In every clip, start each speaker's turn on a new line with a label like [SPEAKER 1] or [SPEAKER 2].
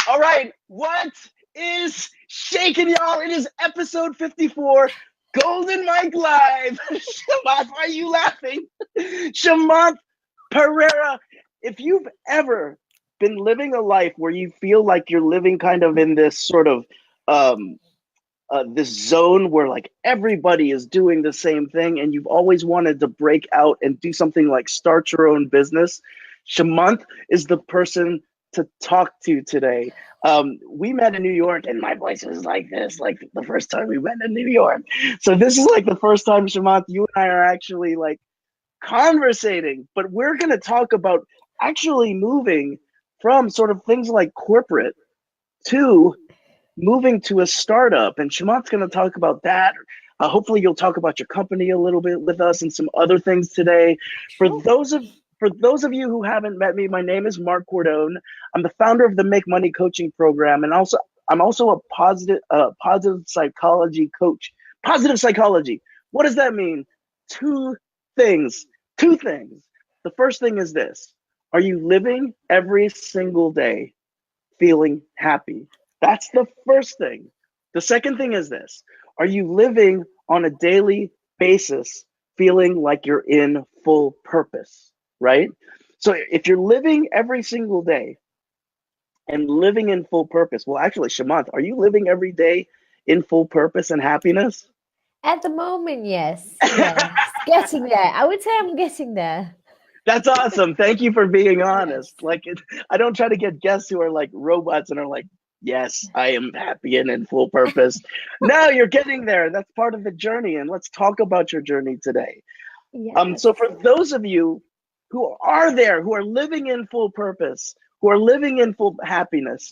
[SPEAKER 1] All right, what is shaking, y'all? It is episode 54, Golden Mike Live. Shamanth, why are you laughing? Shamanth Pereira, if you've ever been living a life where you feel like you're living kind of in this sort of um, this zone where like everybody is doing the same thing and you've always wanted to break out and do something like start your own business, Shamanth is the person to talk to today. We met in New York and my voice was like this, like the first time we met in New York. So this is like the first time, Shamanth, you and I are actually like conversating, but we're going to talk about actually moving from sort of things like corporate to moving to a startup. And Shamanth's going to talk about that. Hopefully, you'll talk about your company a little bit with us and some other things today. For
[SPEAKER 2] Sure.
[SPEAKER 1] those of for those of you who haven't met me, my name is Marc Cordone. I'm the founder of the Make Money Coaching Program, and I'm also a positive psychology coach. Positive psychology. What does that mean? Two things. Two things. The first thing is this: are you living every single day feeling happy? That's the first thing. The second thing is this: are you living on a daily basis feeling like you're in full purpose, right? So if you're living every single day and living in full purpose, well, actually, Shamanth, are you living every day in full purpose and happiness?
[SPEAKER 2] At the moment, yes. Yes. Getting there. I would say I'm getting there.
[SPEAKER 1] That's awesome. Thank you for being
[SPEAKER 2] Yes.
[SPEAKER 1] honest. I don't try to get guests who are like robots and are like, yes, I am happy and in full purpose. No, you're getting there. That's part of the journey. And let's talk about your journey today. So
[SPEAKER 2] Yes.
[SPEAKER 1] for those of you who are there, who are living in full purpose, who are living in full happiness,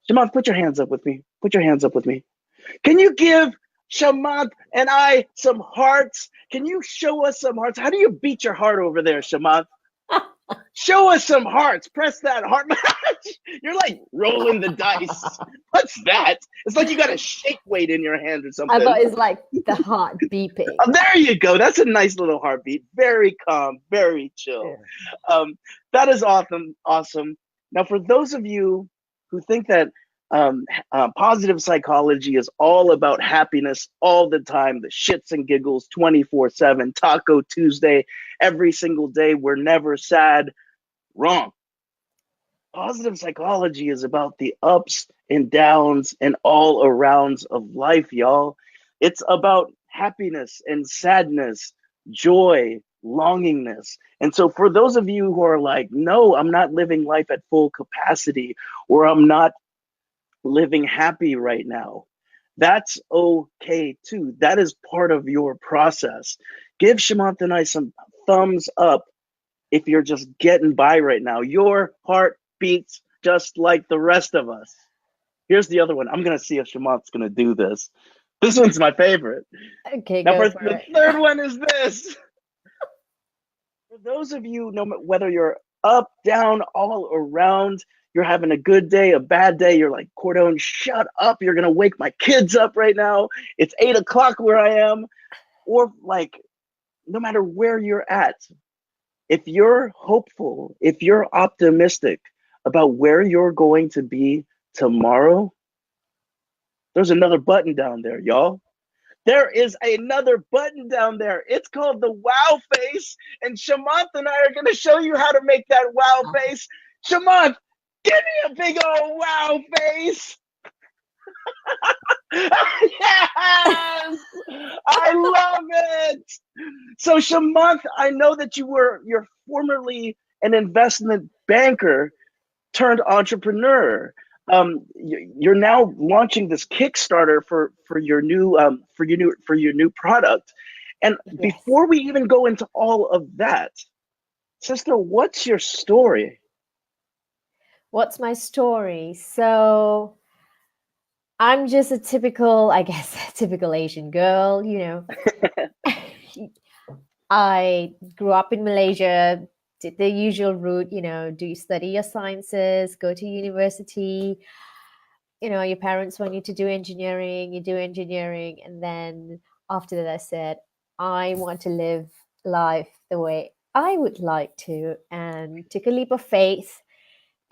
[SPEAKER 1] Shamanth, put your hands up with me. Put your hands up with me. Can you give Shamanth and I some hearts? Can you show us some hearts? How do you beat your heart over there, Shamanth? Show us some hearts. Press that heart. You're like rolling the dice. What's that? It's like you got a shake weight in your hand or
[SPEAKER 2] I
[SPEAKER 1] something.
[SPEAKER 2] thought it's like the heart beeping.
[SPEAKER 1] Oh, there you go. That's a nice little heartbeat. Very calm, very chill.
[SPEAKER 2] Yeah.
[SPEAKER 1] Um, that is awesome. Awesome. Now, for those of you who think that positive psychology is all about happiness all the time, the shits and giggles 24/7, Taco Tuesday, every single day, we're never sad. Wrong. Positive psychology is about the ups and downs and all arounds of life, y'all. It's about happiness and sadness, joy, longingness. And so, for those of you who are like, no, I'm not living life at full capacity, or I'm not living happy right now, that's okay too. That is part of your process. Give Shamanth and I some thumbs up if you're just getting by right now. Your heart beats just like the rest of us. Here's the other one. I'm going to see if Shamanth's going to do this. This one's my favorite.
[SPEAKER 2] Okay,
[SPEAKER 1] Now,
[SPEAKER 2] go
[SPEAKER 1] for
[SPEAKER 2] for
[SPEAKER 1] the
[SPEAKER 2] it.
[SPEAKER 1] third one is this. For those of you, no matter whether you're up, down, all around, you're having a good day, a bad day, you're like, Cordone, shut up. You're going to wake my kids up right now. It's 8 o'clock where I am. Or like, no matter where you're at, if you're hopeful, if you're optimistic about where you're going to be tomorrow, there's another button down there, y'all. There is another button down there. It's called the wow face. And Shamanth and I are going to show you how to make that wow face. Shamanth, give me a big old wow face. Yes, I love it. So Shamanth, I know that you're formerly an investment banker turned entrepreneur. You're now launching this Kickstarter for your new for your new product. And
[SPEAKER 2] Yes.
[SPEAKER 1] before we even go into all of that, sister, what's your story?
[SPEAKER 2] What's my story? So I'm just a typical, I guess, typical Asian girl, I grew up in Malaysia, did the usual route, do you study your sciences, go to university, your parents want you to do engineering, you do engineering, and then after that I said, I want to live life the way I would like to, and took a leap of faith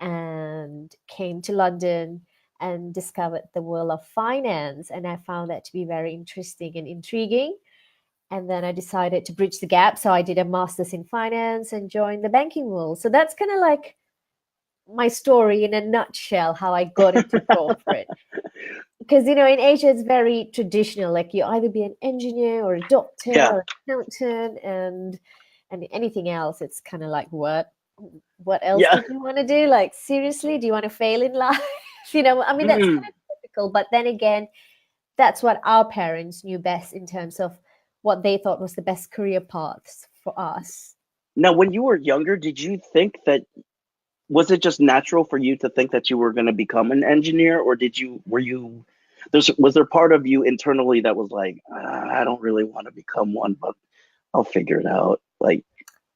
[SPEAKER 2] and came to London and discovered the world of finance. And I found that to be very interesting and intriguing. And then I decided to bridge the gap. So I did a master's in finance and joined the banking world. So that's kind of like my story in a nutshell, how I got into corporate. Because, in Asia, it's very traditional. Like you either be an engineer or a doctor
[SPEAKER 1] Yeah.
[SPEAKER 2] or an accountant, and anything else, it's kind of like, what else
[SPEAKER 1] Yeah.
[SPEAKER 2] did you want to do? Like, seriously, do you want to fail in life? I mean, that's kind
[SPEAKER 1] Mm.
[SPEAKER 2] of typical. But then again, that's what our parents knew best in terms of what they thought was the best career paths for us.
[SPEAKER 1] Now, when you were younger, did you think that was it just natural for you to think that you were going to become an engineer, or were you was there part of you internally that was like, I don't really want to become one, but I'll figure it out. Like,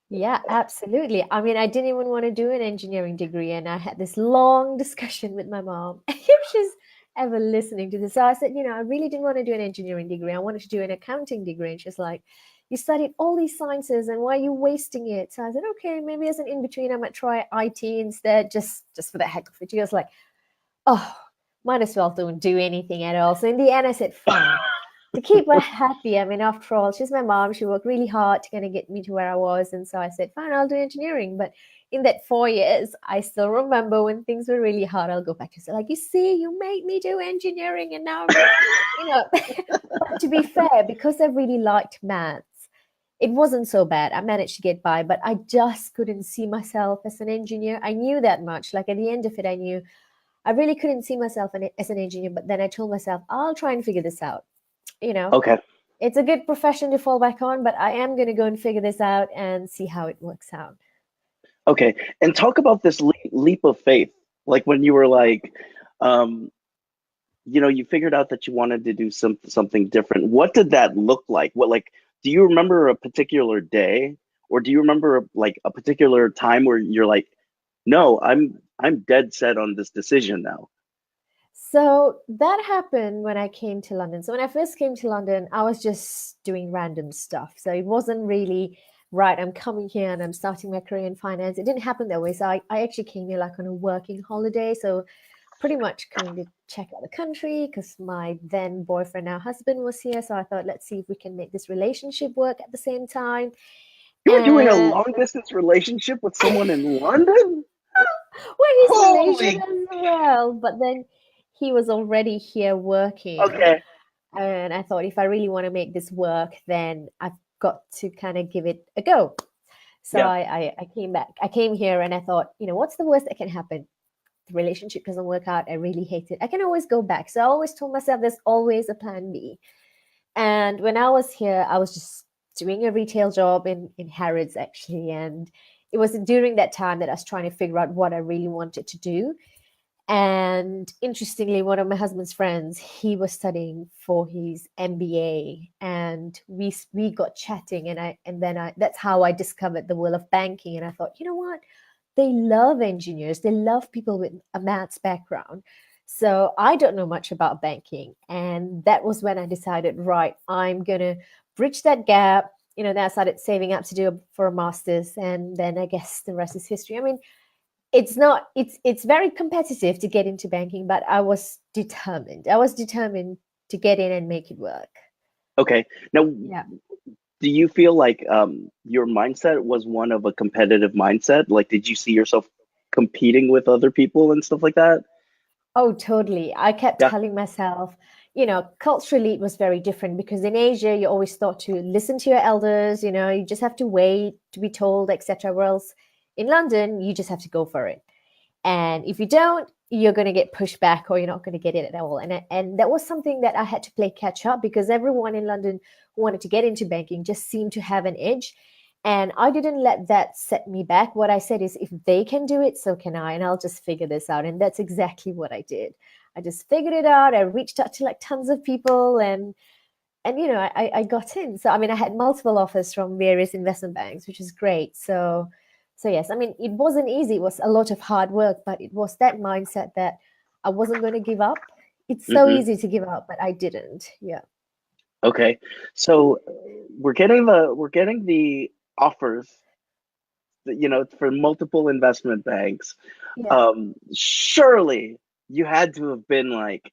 [SPEAKER 2] Yeah, absolutely. I mean, I didn't even want to do an engineering degree, and I had this long discussion with my mom, if she's ever listening to this. So I said, I really didn't want to do an engineering degree. I wanted to do an accounting degree. And she's like, you studied all these sciences, and why are you wasting it? So I said, okay, maybe as an in between, I might try IT instead, just for the heck of it. She was like, oh, might as well don't do anything at all. So in the end, I said, fine. To keep her happy, I mean, after all, she's my mom. She worked really hard to kind of get me to where I was. And so I said, fine, I'll do engineering. But in that 4 years, I still remember when things were really hard, I'll go back to say, like, you see, you made me do engineering. And now, but to be fair, because I really liked maths, it wasn't so bad. I managed to get by, but I just couldn't see myself as an engineer. I knew that much. Like at the end of it, I knew I really couldn't see myself as an engineer. But then I told myself, I'll try and figure this out. You know,
[SPEAKER 1] okay,
[SPEAKER 2] it's a good profession to fall back on, but I am going to go and figure this out and see how it works out.
[SPEAKER 1] okay, and talk about this leap of faith, like when you were like, um, you figured out that you wanted to do something different. What did that look like? What like do you remember a particular day, or do you remember like a particular time where you're like, no, I'm dead set on this decision now.
[SPEAKER 2] So that happened when I came to London. So when I first came to London, I was just doing random stuff. So it wasn't really right. I'm coming here and I'm starting my career in finance. It didn't happen that way. So I actually came here like on a working holiday. So pretty much coming to check out the country because my then boyfriend, now husband, was here. So I thought, let's see if we can make this relationship work at the same time.
[SPEAKER 1] You were doing a
[SPEAKER 2] And
[SPEAKER 1] long distance relationship with someone in London?
[SPEAKER 2] well, he's Malaysian
[SPEAKER 1] Holy.
[SPEAKER 2] as well, but then he was already here working.
[SPEAKER 1] Okay.
[SPEAKER 2] And I thought, if I really want to make this work, then I've got to kind of give it a go. So
[SPEAKER 1] Yeah.
[SPEAKER 2] I came back. I came here and I thought, what's the worst that can happen? The relationship doesn't work out. I really hate it. I can always go back. So I always told myself there's always a plan B. And when I was here, I was just doing a retail job in Harrods actually. And it was during that time that I was trying to figure out what I really wanted to do. And interestingly, one of my husband's friends, he was studying for his MBA, and we got chatting, and then that's how I discovered the world of banking. And I thought, you know what? They love engineers. They love people with a maths background. So I don't know much about banking, and that was when I decided, right, I'm gonna bridge that gap. Then I started saving up to do for a master's, and then I guess the rest is history. I mean, it's very competitive to get into banking, but I was determined to get in and make it work.
[SPEAKER 1] Okay. Now,
[SPEAKER 2] Yeah.
[SPEAKER 1] do you feel like your mindset was one of a competitive mindset? Like, did you see yourself competing with other people and stuff like that?
[SPEAKER 2] Oh, totally. I kept
[SPEAKER 1] Yeah.
[SPEAKER 2] telling myself, culturally it was very different because in Asia you're always thought to listen to your elders, you just have to wait to be told, etc. Whereas in London, you just have to go for it. And if you don't, you're going to get pushed back or you're not going to get it at all. And that was something that I had to play catch up because everyone in London who wanted to get into banking just seemed to have an edge. And I didn't let that set me back. What I said is, if they can do it, so can I. And I'll just figure this out. And that's exactly what I did. I just figured it out. I reached out to like tons of people and I got in. So I mean, I had multiple offers from various investment banks, which is great. So yes, I mean, it wasn't easy. It was a lot of hard work, but it was that mindset that I wasn't going to give up. It's so
[SPEAKER 1] Hmm.
[SPEAKER 2] easy to give up, but I didn't. Yeah.
[SPEAKER 1] Okay. So we're getting the offers, for multiple investment banks.
[SPEAKER 2] Yeah.
[SPEAKER 1] Surely you had to have been like,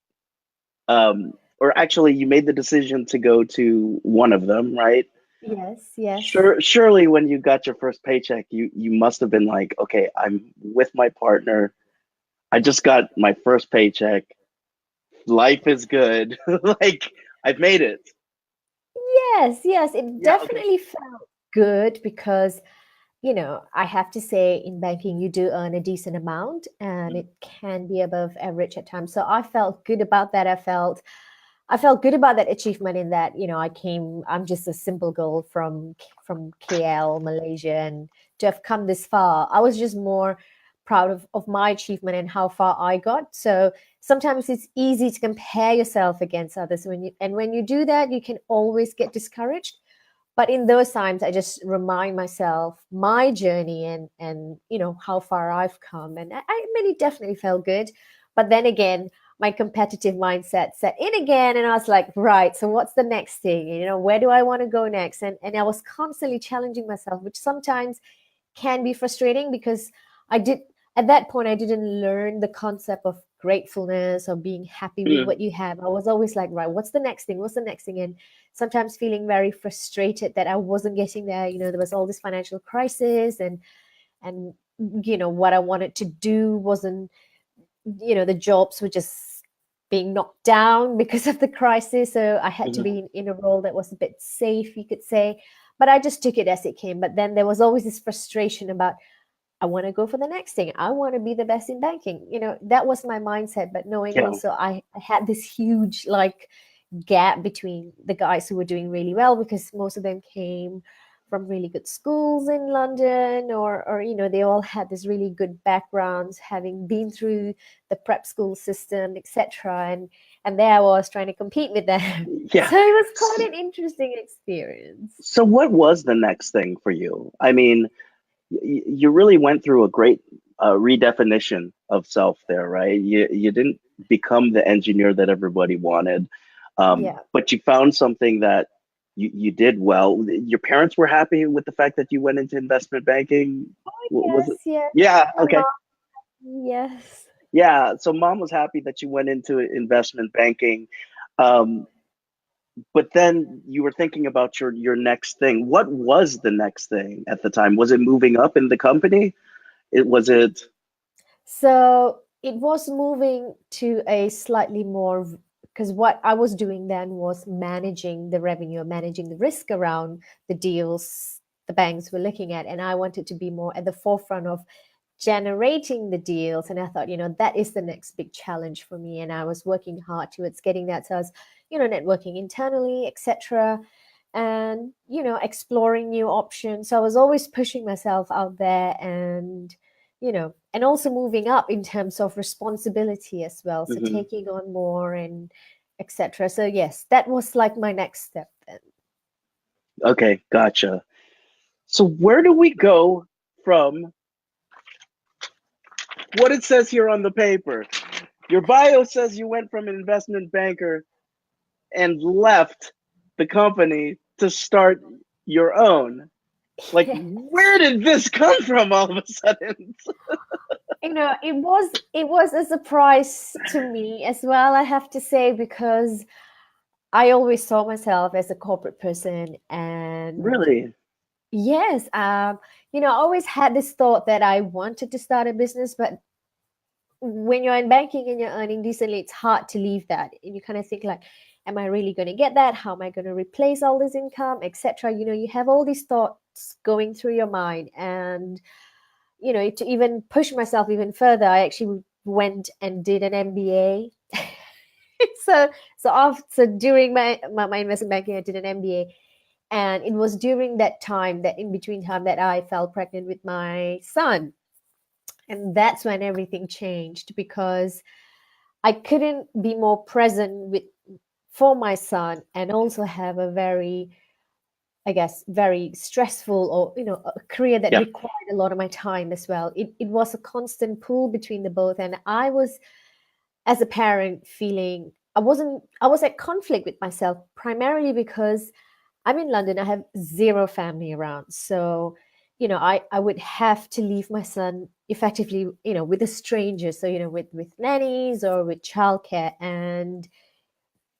[SPEAKER 1] or actually, you made the decision to go to one of them, right?
[SPEAKER 2] Yes, yes.
[SPEAKER 1] Surely when you got your first paycheck, you must have been like, okay, I'm with my partner. I just got my first paycheck. Life is good. Like I've made it.
[SPEAKER 2] Yes, yes. It
[SPEAKER 1] Yeah, okay.
[SPEAKER 2] definitely felt good because, I have to say in banking, you do earn a decent amount and
[SPEAKER 1] Mhm.
[SPEAKER 2] it can be above average at times. So I felt good about that. I felt good about that achievement in that, I'm just a simple girl from KL, Malaysia, and to have come this far, I was just more proud of my achievement and how far I got. So sometimes it's easy to compare yourself against others when you do that, you can always get discouraged. But in those times I just remind myself my journey and how far I've come, and I mean it definitely felt good. But then again, my competitive mindset set in again, and I was like, right, so what's the next thing? Where do I want to go next? And I was constantly challenging myself, which sometimes can be frustrating because I did at that point I didn't learn the concept of gratefulness or being happy with
[SPEAKER 1] Mm,
[SPEAKER 2] what you have. I was always like, right, what's the next thing? What's the next thing? And sometimes feeling very frustrated that I wasn't getting there. There was all this financial crisis, and what I wanted to do wasn't, the jobs were just being knocked down because of the crisis. So I had to
[SPEAKER 1] mhm.
[SPEAKER 2] be in a role that was a bit safe, you could say. But I just took it as it came. But then there was always this frustration about, I want to go for the next thing. I want to be the best in banking. That was my mindset. But knowing
[SPEAKER 1] Yeah.
[SPEAKER 2] also I had this huge like gap between the guys who were doing really well because most of them came from really good schools in London, or they all had this really good backgrounds, having been through the prep school system, etc. And there I was trying to compete with them.
[SPEAKER 1] Yeah.
[SPEAKER 2] So it was quite
[SPEAKER 1] S-
[SPEAKER 2] an interesting experience.
[SPEAKER 1] So what was the next thing for you? I mean, you really went through a great redefinition of self there, right? You didn't become the engineer that everybody wanted,
[SPEAKER 2] Yeah.
[SPEAKER 1] but you found something that you did well. Your parents were happy with the fact that you went into investment banking. Was it?
[SPEAKER 2] Yes, yes.
[SPEAKER 1] Yeah.
[SPEAKER 2] My
[SPEAKER 1] Okay.
[SPEAKER 2] mom, yes.
[SPEAKER 1] Yeah. So mom was happy that you went into investment banking. Um, but then you were thinking about your next thing. What was the next thing at the time? Was it moving up in the company? It was it.
[SPEAKER 2] So it was moving to a slightly more, because what I was doing then was managing the revenue, managing the risk around the deals the banks were looking at. And I wanted to be more at the forefront of generating the deals. And I thought, that is the next big challenge for me. And I was working hard towards getting that. So I was, networking internally, etc. And, exploring new options. So I was always pushing myself out there and also moving up in terms of responsibility as well. So
[SPEAKER 1] Mhm.
[SPEAKER 2] taking on more and etc. So yes, that was like my next step then.
[SPEAKER 1] Okay, gotcha. So where do we go from what it says here on the paper? Your bio says you went from an investment banker and left the company to start your own. Like, where did this come from all of a sudden?
[SPEAKER 2] It was a surprise to me as well, I have to say, because I always saw myself as a corporate person. And
[SPEAKER 1] Really?
[SPEAKER 2] yes, I always had this thought that I wanted to start a business. But when you're in banking and you're earning decently, it's hard to leave that. And you kind of think like, am I really going to get that? How am I going to replace all this income, etc.? You have all these thoughts going through your mind. And to even push myself even further, I actually went and did an MBA. So during my investment banking, I did an MBA. And it was during that time, that in between time, that I fell pregnant with my son. And that's when everything changed, because I couldn't be more present with for my son and also have a very, I guess, very stressful, or a career that
[SPEAKER 1] Yeah.
[SPEAKER 2] required a lot of my time as well. It was a constant pull between the both, and I was, as a parent, feeling I was at conflict with myself, primarily because I'm in London. I have zero family around, so I would have to leave my son effectively, with a stranger. So, with nannies or with childcare. And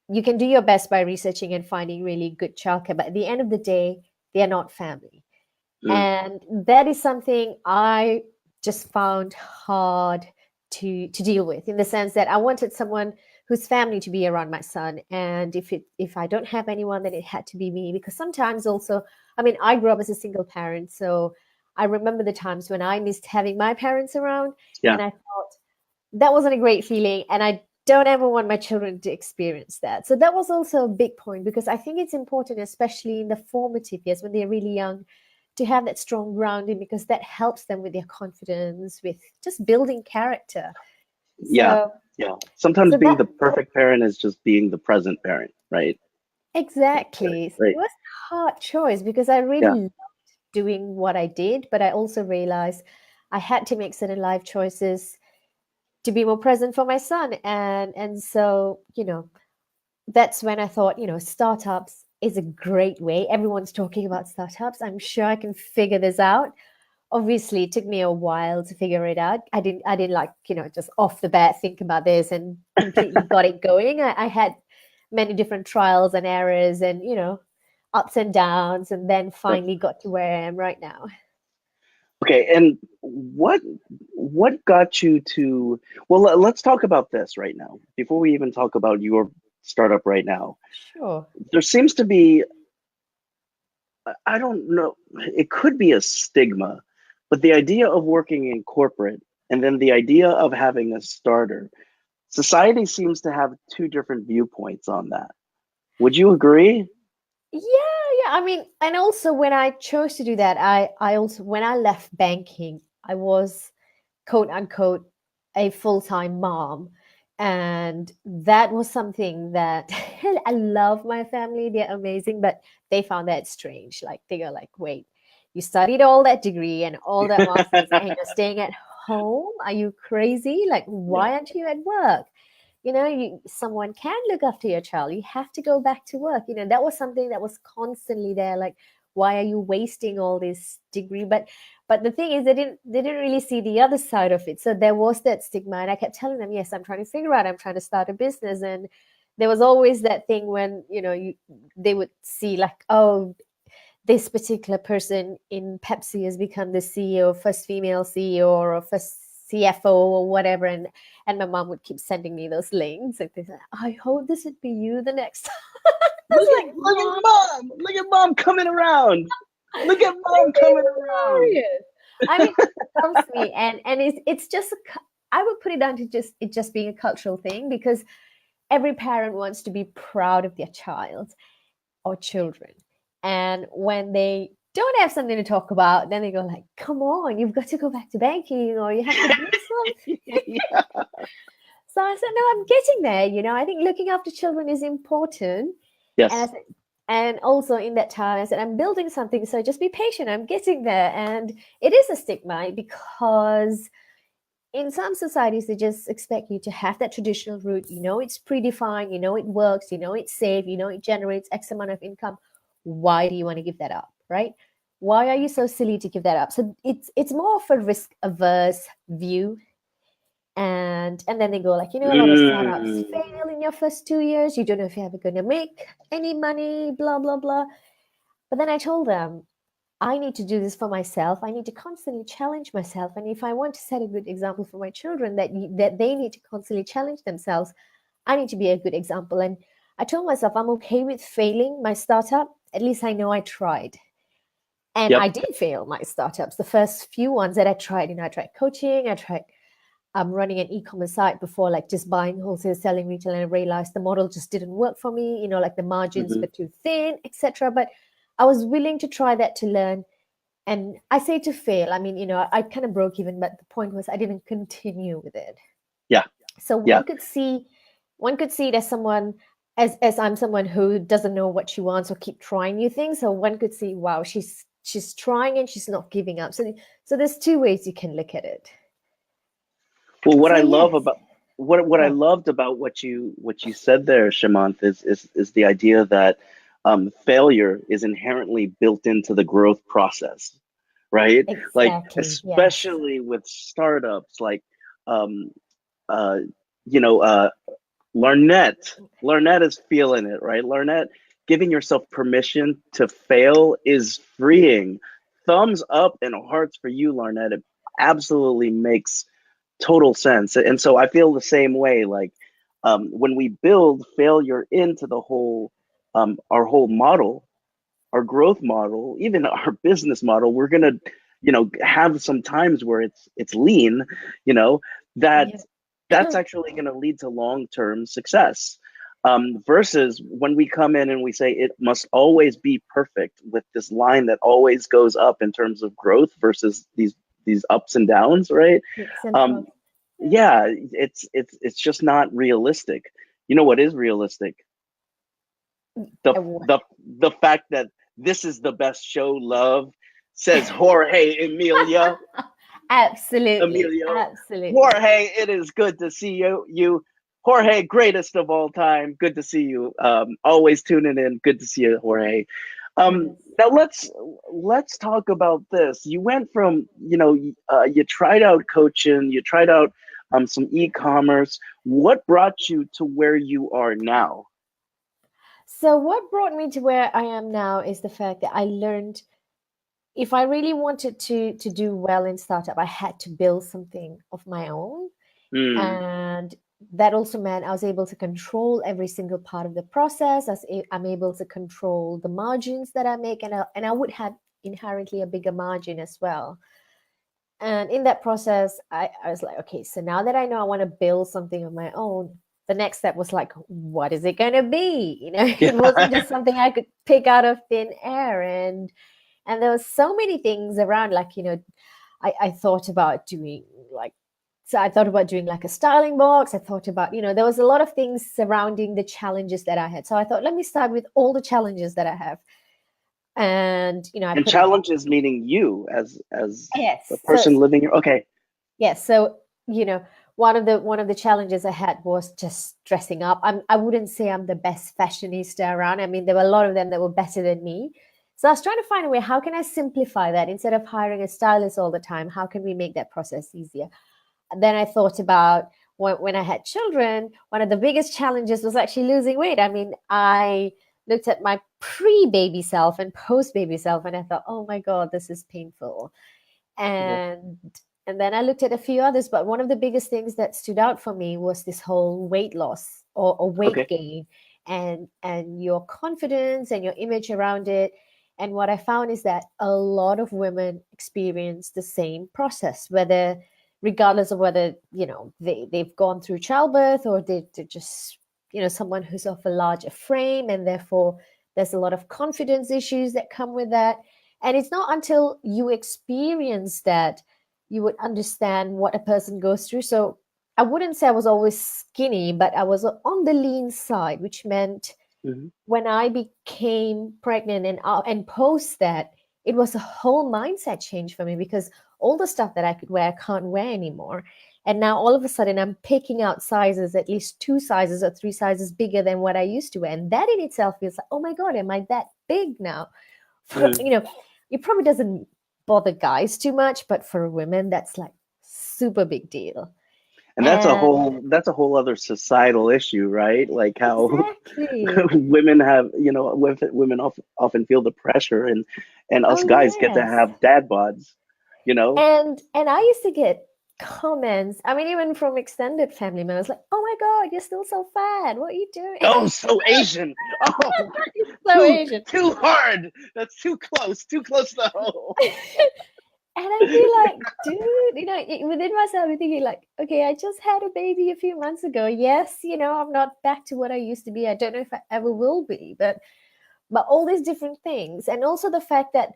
[SPEAKER 2] you can do your best by researching and finding really good childcare. But at the end of the day, they are not family.
[SPEAKER 1] Mm.
[SPEAKER 2] And that is something I just found hard to deal with, in the sense that I wanted someone whose family to be around my son. And if I don't have anyone, then it had to be me. Because sometimes also, I mean, I grew up as a single parent, so I remember the times when I missed having my parents around,
[SPEAKER 1] Yeah.
[SPEAKER 2] and I thought that wasn't a great feeling, and I don't ever want my children to experience that. So that was also a big point, because I think it's important, especially in the formative years when they're really young, to have that strong grounding, because that helps them with their confidence, with just building character.
[SPEAKER 1] Yeah.
[SPEAKER 2] So,
[SPEAKER 1] Yeah. Sometimes
[SPEAKER 2] so
[SPEAKER 1] being
[SPEAKER 2] that
[SPEAKER 1] the perfect parent is just being the present parent, right?
[SPEAKER 2] exactly. So it
[SPEAKER 1] Right.
[SPEAKER 2] was a hard choice, because I really
[SPEAKER 1] Yeah.
[SPEAKER 2] loved doing what I did, but I also realized I had to make certain life choices to be more present for my son. And so, that's when I thought, startups is a great way. Everyone's talking about startups. I'm sure I can figure this out. Obviously, it took me a while to figure it out. I didn't like, just off the bat think about this and completely got it going. I had many different trials and errors, and, ups and downs, and then
[SPEAKER 1] Yeah.
[SPEAKER 2] finally got to where I am right now.
[SPEAKER 1] Okay. And what got you to, well, let's talk about this right now before we even talk about your startup right now.
[SPEAKER 2] Sure.
[SPEAKER 1] There seems to be, I don't know, it could be a stigma, but the idea of working in corporate and then the idea of having a starter, society seems to have two different viewpoints on that. Would you agree?
[SPEAKER 2] Yeah, yeah. I mean, and also when I chose to do that, I also, when I left banking, I was quote unquote a full-time mom. And that was something that I love my family. They're amazing, but they found that strange. Like, they go like, wait, you studied all that degree and all that masters and you're staying at home? Are you crazy? Like,
[SPEAKER 1] Yeah.
[SPEAKER 2] why aren't you at work? Someone can look after your child. You have to go back to work. That was something that was constantly there. Like, why are you wasting all this degree? But the thing is, they didn't really see the other side of it. So there was that stigma, and I kept telling them, yes, I'm trying to figure out, I'm trying to start a business. And there was always that thing when, they would see like, oh, this particular person in Pepsi has become the CEO, first female CEO or first CFO or whatever. And my mom would keep sending me those links. And they said, I hope this would be you the next time. I was like,
[SPEAKER 1] Look at
[SPEAKER 2] Mom,
[SPEAKER 1] mom. Look at mom coming around. Look at
[SPEAKER 2] I'm
[SPEAKER 1] mom
[SPEAKER 2] being
[SPEAKER 1] coming around.
[SPEAKER 2] hilarious. I mean, trust me, and it's just I would put it down to just being a cultural thing, because every parent wants to be proud of their child or children. And when they don't have something to talk about, then they go like, come on, you've got to go back to banking, or you have to do something.
[SPEAKER 1] Yeah.
[SPEAKER 2] So I said, no, I'm getting there. I think looking after children is important. And I
[SPEAKER 1] Yes.
[SPEAKER 2] said, and also in that time, I said, I'm building something, so just be patient. I'm getting there. And it is a stigma, because in some societies, they just expect you to have that traditional route. It's predefined, it works, it's safe, it generates X amount of income. Why do you want to give that up, right? Why are you so silly to give that up? So it's more of a risk averse view. And then they go like, a lot of startups
[SPEAKER 1] Mm.
[SPEAKER 2] fail in your first 2 years. You don't know if you're ever going to make any money, blah, blah, blah. But then I told them, I need to do this for myself. I need to constantly challenge myself. And if I want to set a good example for my children, that they need to constantly challenge themselves, I need to be a good example. And I told myself, I'm okay with failing my startup. At least I know I tried. And I
[SPEAKER 1] Yep.
[SPEAKER 2] did fail my startups. The first few ones that I tried, I tried coaching, I tried running an e-commerce site before, like just buying wholesale, selling retail, and I realized the model just didn't work for me. Like the margins
[SPEAKER 1] Hmm.
[SPEAKER 2] were too thin, etc. But I was willing to try that to learn. And I say to fail, I mean, I kind of broke even, but the point was I didn't continue with it.
[SPEAKER 1] Yeah.
[SPEAKER 2] So
[SPEAKER 1] Yeah.
[SPEAKER 2] one could see it as someone, as I'm someone who doesn't know what she wants or keep trying new things. So one could see, wow, she's trying and she's not giving up. So there's two ways you can look at it.
[SPEAKER 1] Well, what
[SPEAKER 2] So
[SPEAKER 1] I love
[SPEAKER 2] yes,
[SPEAKER 1] about what I
[SPEAKER 2] yeah.
[SPEAKER 1] loved about what you said there, Shamanth, is the idea that failure is inherently built into the growth process, right? Like,
[SPEAKER 2] Exactly. Yes.
[SPEAKER 1] especially with startups, like, um, uh, you know, uh, Larnett is feeling it, right? Larnett, giving yourself permission to fail is freeing. Thumbs up and hearts for you, Larnett. It absolutely makes total sense. And so I feel the same way. Like, when we build failure into the whole, our whole model, our growth model, even our business model, we're gonna, have some times where it's lean, you know, that
[SPEAKER 2] Yeah.
[SPEAKER 1] that's actually going to lead to long-term success. Versus when we come in and we say it must always be perfect, with this line that always goes up in terms of growth versus these ups and downs, right?
[SPEAKER 2] Peaks and
[SPEAKER 1] Um,
[SPEAKER 2] troughs. Yeah.
[SPEAKER 1] yeah, it's just not realistic. You know what is realistic? the
[SPEAKER 2] What?
[SPEAKER 1] the the fact that this is the best show, love, says Jorge
[SPEAKER 2] Absolutely.
[SPEAKER 1] Emilio.
[SPEAKER 2] Absolutely.
[SPEAKER 1] Jorge, it is good to see you. Jorge, greatest of all time. Good to see you. Always tuning in. Good to see you, Jorge.
[SPEAKER 2] Yes.
[SPEAKER 1] Now let's talk about this. You went from, you tried out coaching, you tried out some e-commerce. What brought you to where you are now?
[SPEAKER 2] So what brought me to where I am now is the fact that I learned if I really wanted to do well in startup, I had to build something of my own.
[SPEAKER 1] Hmm.
[SPEAKER 2] And that also meant I was able to control every single part of the process. I'm able to control the margins that I make, and I would have inherently a bigger margin as well. And in that process, I was like, okay, so now that I know I want to build something of my own, the next step was like, what is it going to be? It wasn't
[SPEAKER 1] Yeah.
[SPEAKER 2] just something I could pick out of thin air. And there was so many things around, like, I thought about doing like, so I thought about doing like a styling box. I thought about, there was a lot of things surrounding the challenges that I had. So I thought, let me start with all the challenges that I have. And, I
[SPEAKER 1] And
[SPEAKER 2] put it,
[SPEAKER 1] challenges meaning you as the
[SPEAKER 2] yes. So,
[SPEAKER 1] person living here. Okay.
[SPEAKER 2] yes. So, one of the challenges I had was just dressing up. I wouldn't say I'm the best fashionista around. I mean, there were a lot of them that were better than me. So I was trying to find a way, how can I simplify that instead of hiring a stylist all the time? How can we make that process easier? Then I thought about when I had children, one of the biggest challenges was actually losing weight. I mean, I looked at my pre-baby self and post-baby self, and I thought, oh my God, this is painful.
[SPEAKER 1] Yeah.
[SPEAKER 2] And and then I looked at a few others, but one of the biggest things that stood out for me was this whole weight loss or weight
[SPEAKER 1] Okay.
[SPEAKER 2] gain, and your confidence and your image around it. And what I found is that a lot of women experience the same process, whether regardless of whether they've gone through childbirth, or they're just someone who's of a larger frame, and therefore there's a lot of confidence issues that come with that. And it's not until you experience that you would understand what a person goes through. So I wouldn't say I was always skinny, but I was on the lean side, which meant
[SPEAKER 1] Hmm.
[SPEAKER 2] when I became pregnant and post that, it was a whole mindset change for me, because all the stuff that I could wear, I can't wear anymore. And now all of a sudden, I'm picking out sizes, at least 2 sizes or 3 sizes bigger than what I used to wear. And that in itself feels like, oh my God, am I that big now?
[SPEAKER 1] Hmm.
[SPEAKER 2] It probably doesn't bother guys too much, but for women, that's like super big deal.
[SPEAKER 1] And
[SPEAKER 2] And
[SPEAKER 1] that's a whole other societal issue, right? Like how
[SPEAKER 2] exactly.
[SPEAKER 1] women have, women often feel the pressure, and us
[SPEAKER 2] Oh,
[SPEAKER 1] guys get to
[SPEAKER 2] yes.
[SPEAKER 1] have dad bods, you know?
[SPEAKER 2] And I used to get comments, I mean, even from extended family members, like, oh my God, you're still so fat. What are you doing?
[SPEAKER 1] Oh, so Asian. Oh,
[SPEAKER 2] It's so
[SPEAKER 1] too
[SPEAKER 2] Asian.
[SPEAKER 1] too hard. That's too close to home.
[SPEAKER 2] And I'd be like, dude, within myself, I'm thinking, like, okay, I just had a baby a few months ago. Yes, I'm not back to what I used to be. I don't know if I ever will be, but all these different things. And also the fact that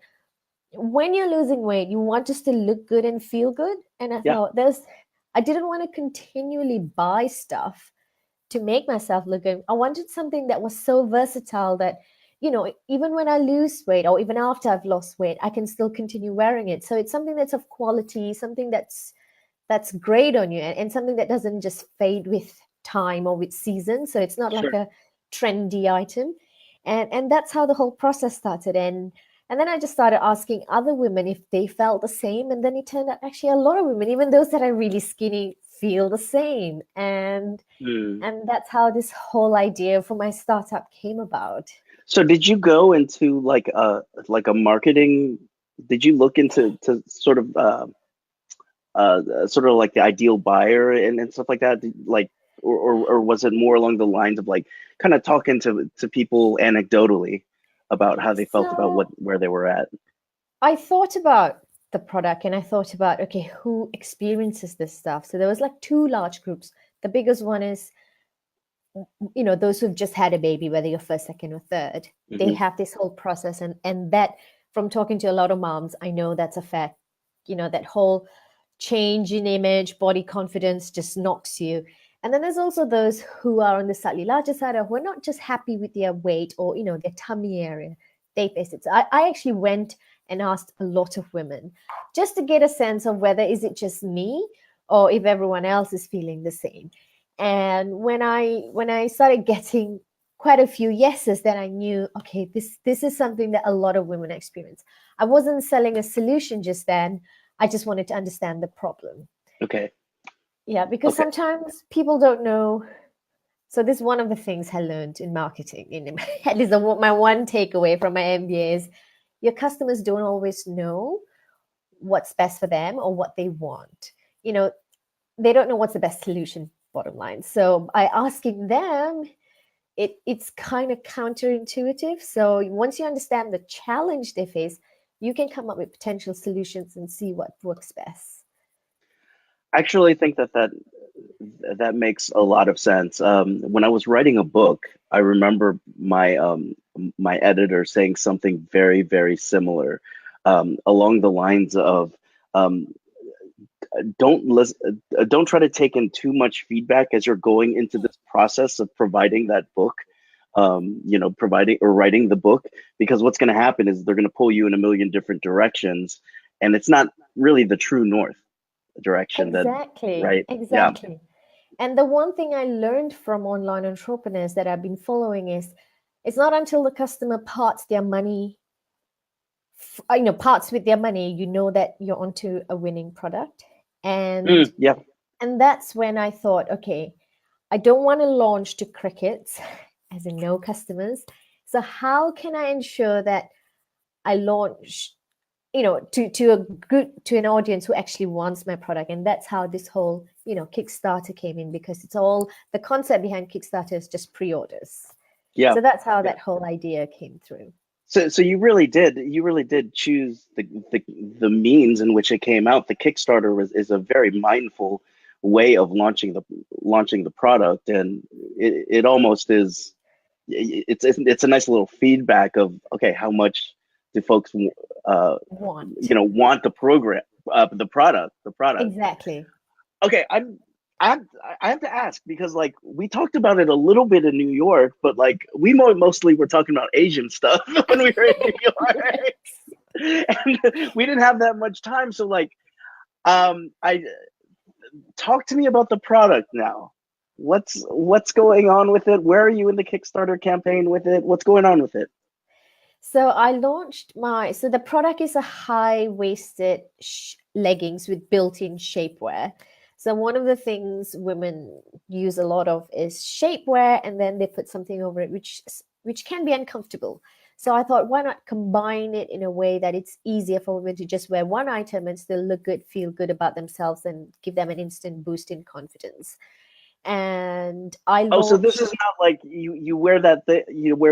[SPEAKER 2] when you're losing weight, you want to still look good and feel good. And I
[SPEAKER 1] Yeah,
[SPEAKER 2] thought I didn't want to continually buy stuff to make myself look good. I wanted something that was so versatile that, even when I lose weight or even after I've lost weight, I can still continue wearing it. So it's something that's of quality, something that's great on you, and something that doesn't just fade with time or with seasons. So it's not like
[SPEAKER 1] sure.
[SPEAKER 2] a trendy item. And that's how the whole process started. And And then I just started asking other women if they felt the same. And then it turned out actually a lot of women, even those that are really skinny, feel the same.
[SPEAKER 1] Hmm.
[SPEAKER 2] And that's how this whole idea for my startup came about.
[SPEAKER 1] So did you go into like a marketing? Did you look into to sort of like the ideal buyer and stuff like that? Like, or was it more along the lines of like kind of talking to people anecdotally about how they felt about
[SPEAKER 2] So
[SPEAKER 1] where they were at?
[SPEAKER 2] I thought about the product and I thought about, okay, who experiences this stuff? So there was like two large groups. The biggest one is, those who've just had a baby, whether you're first, second, or third. They
[SPEAKER 1] Hmm.
[SPEAKER 2] have this whole process. And that, from talking to a lot of moms, I know that's a fact. That whole change in image, body confidence just knocks you. And then there's also those who are on the slightly larger side, or who are not just happy with their weight or, their tummy area. They face it. So I actually went and asked a lot of women just to get a sense of whether is it just me or if everyone else is feeling the same. And when I started getting quite a few yeses, then I knew, okay, this is something that a lot of women experience. I wasn't selling a solution just then. I just wanted to understand the problem.
[SPEAKER 1] Okay.
[SPEAKER 2] Yeah, because
[SPEAKER 1] Okay.
[SPEAKER 2] sometimes people don't know. So this is one of the things I learned in marketing. At least my one takeaway from my MBA is your customers don't always know what's best for them or what they want. You know, they don't know what's the best solution, bottom line. So by asking them, it's kind of counterintuitive. So once you understand the challenge they face, you can come up with potential solutions and see what works best.
[SPEAKER 1] I actually think that makes a lot of sense. When I was writing a book, I remember my editor saying something very, very similar, along the lines of um, don't try to take in too much feedback as you're going into this process of providing that book. Providing or writing the book, because what's going to happen is they're going to pull you in a million different directions, and it's not really the true north direction that,
[SPEAKER 2] Exactly,
[SPEAKER 1] right? Yeah.
[SPEAKER 2] exactly. And the one thing I learned from online entrepreneurs that I've been following is it's not until the customer parts their money, parts with their money, that you're onto a winning product. And
[SPEAKER 1] Yeah.
[SPEAKER 2] and that's when I thought, okay, I don't want to launch to crickets, as in no customers. So how can I ensure that I launch, to a good to an audience who actually wants my product? And that's how this whole, Kickstarter came in, because it's all the concept behind Kickstarter is just pre-orders.
[SPEAKER 1] Yeah.
[SPEAKER 2] So that's how
[SPEAKER 1] Yeah.
[SPEAKER 2] that whole idea came through.
[SPEAKER 1] So you really did choose the means in which it came out. The Kickstarter is a very mindful way of launching the product, and it almost is. It's a nice little feedback of, okay, how much do folks
[SPEAKER 2] Want.
[SPEAKER 1] want the product.
[SPEAKER 2] Exactly.
[SPEAKER 1] Okay, I have, I have to ask, because like we talked about it a little bit in New York, but like we mostly were talking about Asian stuff when we were in New York, and we didn't have that much time. So like, I talk to me about the product now. What's going on with it? Where are you in the Kickstarter campaign with it? What's going on with it?
[SPEAKER 2] So I launched so the product is a high-waisted leggings with built-in shapewear. So one of the things women use a lot of is shapewear, and then they put something over it, which can be uncomfortable. So I thought, why not combine it in a way that it's easier for women to just wear one item and still look good, feel good about themselves, and give them an instant boost in confidence. And I
[SPEAKER 1] Oh, so this
[SPEAKER 2] launched.
[SPEAKER 1] is not like you wear